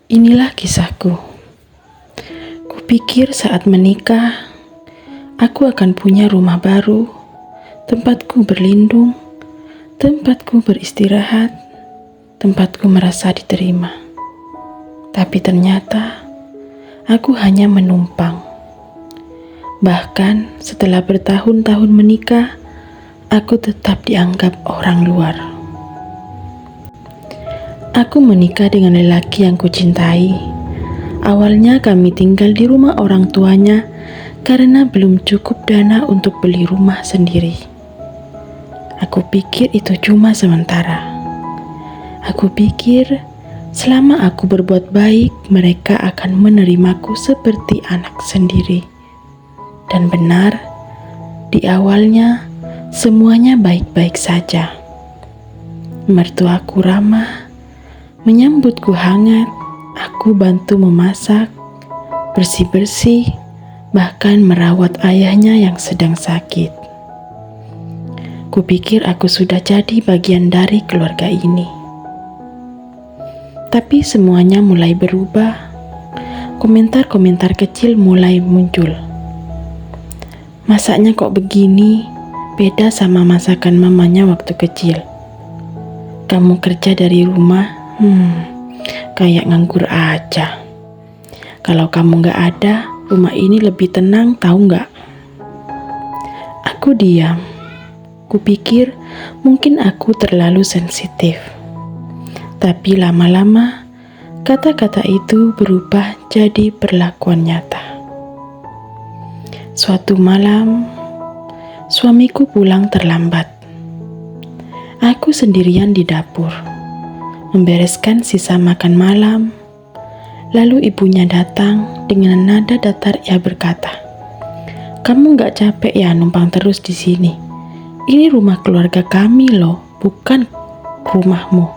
Inilah kisahku. Kupikir saat menikah, aku akan punya rumah baru, tempatku berlindung, tempatku beristirahat, tempatku merasa diterima. Tapi ternyata, aku hanya menumpang. Bahkan setelah bertahun-tahun menikah, aku tetap dianggap orang luar. Aku menikah dengan lelaki yang kucintai. Awalnya kami tinggal di rumah orang tuanya karena belum cukup dana untuk beli rumah sendiri. Aku pikir itu cuma sementara. Aku pikir selama aku berbuat baik, mereka akan menerimaku seperti anak sendiri. Dan benar, di awalnya semuanya baik-baik saja. Mertuaku ramah, menyambutku hangat, aku bantu memasak, bersih-bersih, bahkan merawat ayahnya yang sedang sakit. Kupikir aku sudah jadi bagian dari keluarga ini. Tapi semuanya mulai berubah. Komentar-komentar kecil mulai muncul. Masaknya kok begini, beda sama masakan mamanya waktu kecil. Kamu kerja dari rumah, kayak nganggur aja. Kalau kamu gak ada, rumah ini lebih tenang, tahu gak? Aku diam. Kupikir mungkin aku terlalu sensitif. Tapi lama-lama, kata-kata itu berubah jadi perlakuan nyata. Suatu malam, suamiku pulang terlambat. Aku sendirian di dapur, membereskan sisa makan malam. Lalu ibunya datang dengan nada datar. Ia berkata, "Kamu gak capek ya numpang terus di sini? Ini rumah keluarga kami loh, bukan rumahmu."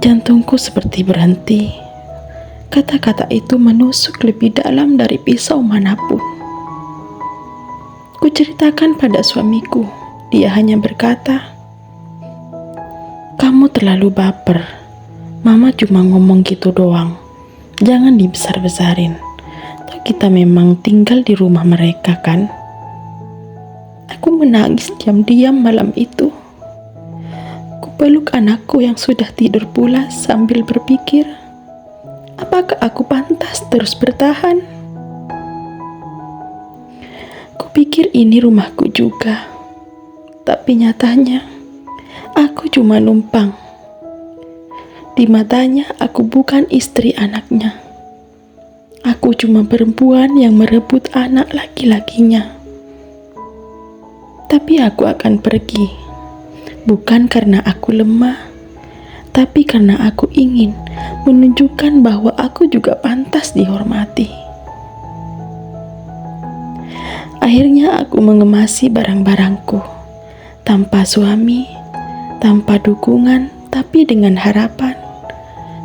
Jantungku seperti berhenti. Kata-kata itu menusuk lebih dalam dari pisau manapun. Kuceritakan pada suamiku. Dia hanya berkata, "Kamu terlalu baper. Mama cuma ngomong gitu doang. Jangan dibesar-besarin. Toh kita memang tinggal di rumah mereka kan?" Aku menangis diam-diam malam itu. Kupeluk anakku yang sudah tidur pulas sambil berpikir, apakah aku pantas terus bertahan? Kupikir ini rumahku juga. Tapi nyatanya, aku cuma numpang. Di matanya, aku bukan istri anaknya. Aku cuma perempuan yang merebut anak laki-lakinya. Tapi aku akan pergi, bukan karena aku lemah, tapi karena aku ingin menunjukkan bahwa aku juga pantas dihormati. Akhirnya aku mengemasi barang-barangku, tanpa suami, tanpa dukungan, tapi dengan harapan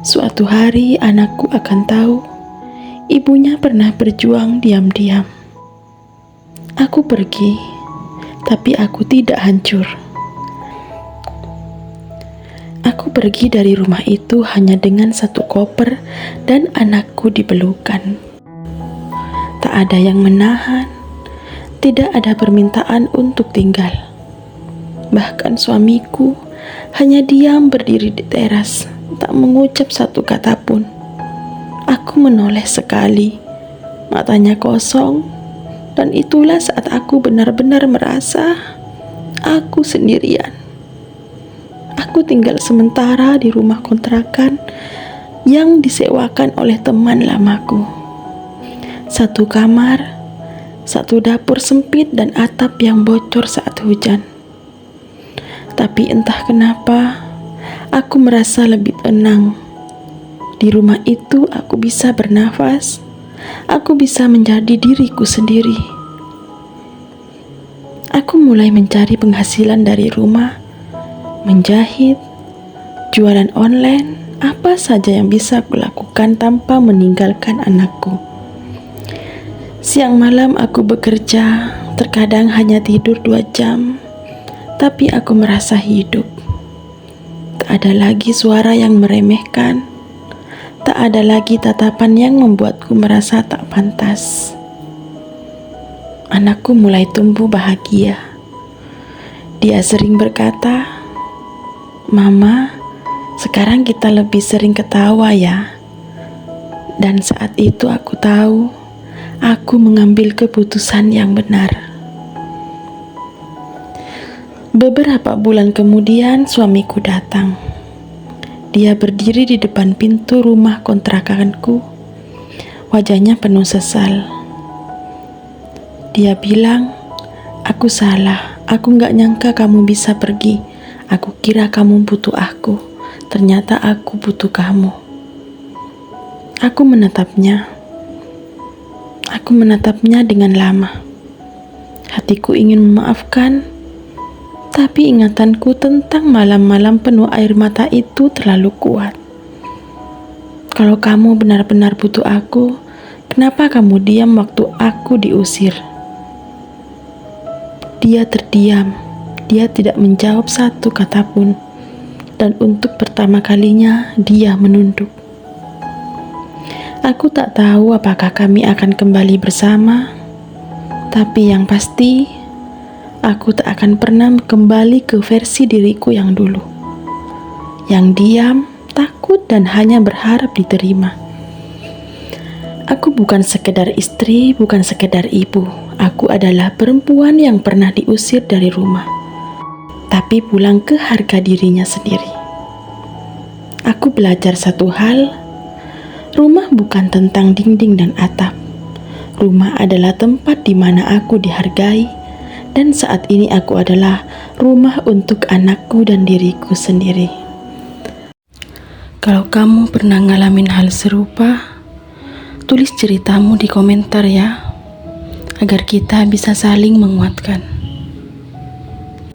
suatu hari anakku akan tahu ibunya pernah berjuang diam-diam. Aku pergi, tapi aku tidak hancur. Aku pergi dari rumah itu hanya dengan satu koper dan anakku di pelukan. Tak ada yang menahan, tidak ada permintaan untuk tinggal. Bahkan suamiku hanya diam berdiri di teras, tak mengucap satu kata pun. Aku menoleh sekali, matanya kosong, dan itulah saat aku benar-benar merasa aku sendirian. Aku tinggal sementara di rumah kontrakan yang disewakan oleh teman lamaku. Satu kamar, satu dapur sempit dan atap yang bocor saat hujan. Tapi entah kenapa, aku merasa lebih tenang. Di rumah itu aku bisa bernafas, aku bisa menjadi diriku sendiri. Aku mulai mencari penghasilan dari rumah, menjahit, jualan online, apa saja yang bisa kulakukan tanpa meninggalkan anakku. Siang malam aku bekerja, terkadang hanya tidur 2 jam, tapi aku merasa hidup. Tak ada lagi suara yang meremehkan. Tak ada lagi tatapan yang membuatku merasa tak pantas. Anakku mulai tumbuh bahagia. Dia sering berkata, "Mama, sekarang kita lebih sering ketawa ya." Dan saat itu aku tahu, aku mengambil keputusan yang benar. Beberapa bulan kemudian suamiku datang. Dia berdiri di depan pintu rumah kontrakanku. Wajahnya penuh sesal. Dia bilang, "Aku salah, aku gak nyangka kamu bisa pergi. Aku kira kamu butuh aku, ternyata aku butuh kamu." Aku menatapnya. Aku menatapnya dengan lama. Hatiku ingin memaafkan, tapi ingatanku tentang malam-malam penuh air mata itu terlalu kuat. Kalau kamu benar-benar butuh aku, kenapa kamu diam waktu aku diusir? Dia terdiam. Dia tidak menjawab satu kata pun. Dan untuk pertama kalinya, dia menunduk. Aku tak tahu apakah kami akan kembali bersama, tapi yang pasti, aku tak akan pernah kembali ke versi diriku yang dulu. Yang diam, takut, dan hanya berharap diterima. Aku bukan sekedar istri, bukan sekedar ibu. Aku adalah perempuan yang pernah diusir dari rumah, tapi pulang ke harga dirinya sendiri. Aku belajar satu hal, rumah bukan tentang dinding dan atap. Rumah adalah tempat di mana aku dihargai, dan saat ini aku adalah rumah untuk anakku dan diriku sendiri. Kalau kamu pernah ngalamin hal serupa, tulis ceritamu di komentar ya, agar kita bisa saling menguatkan.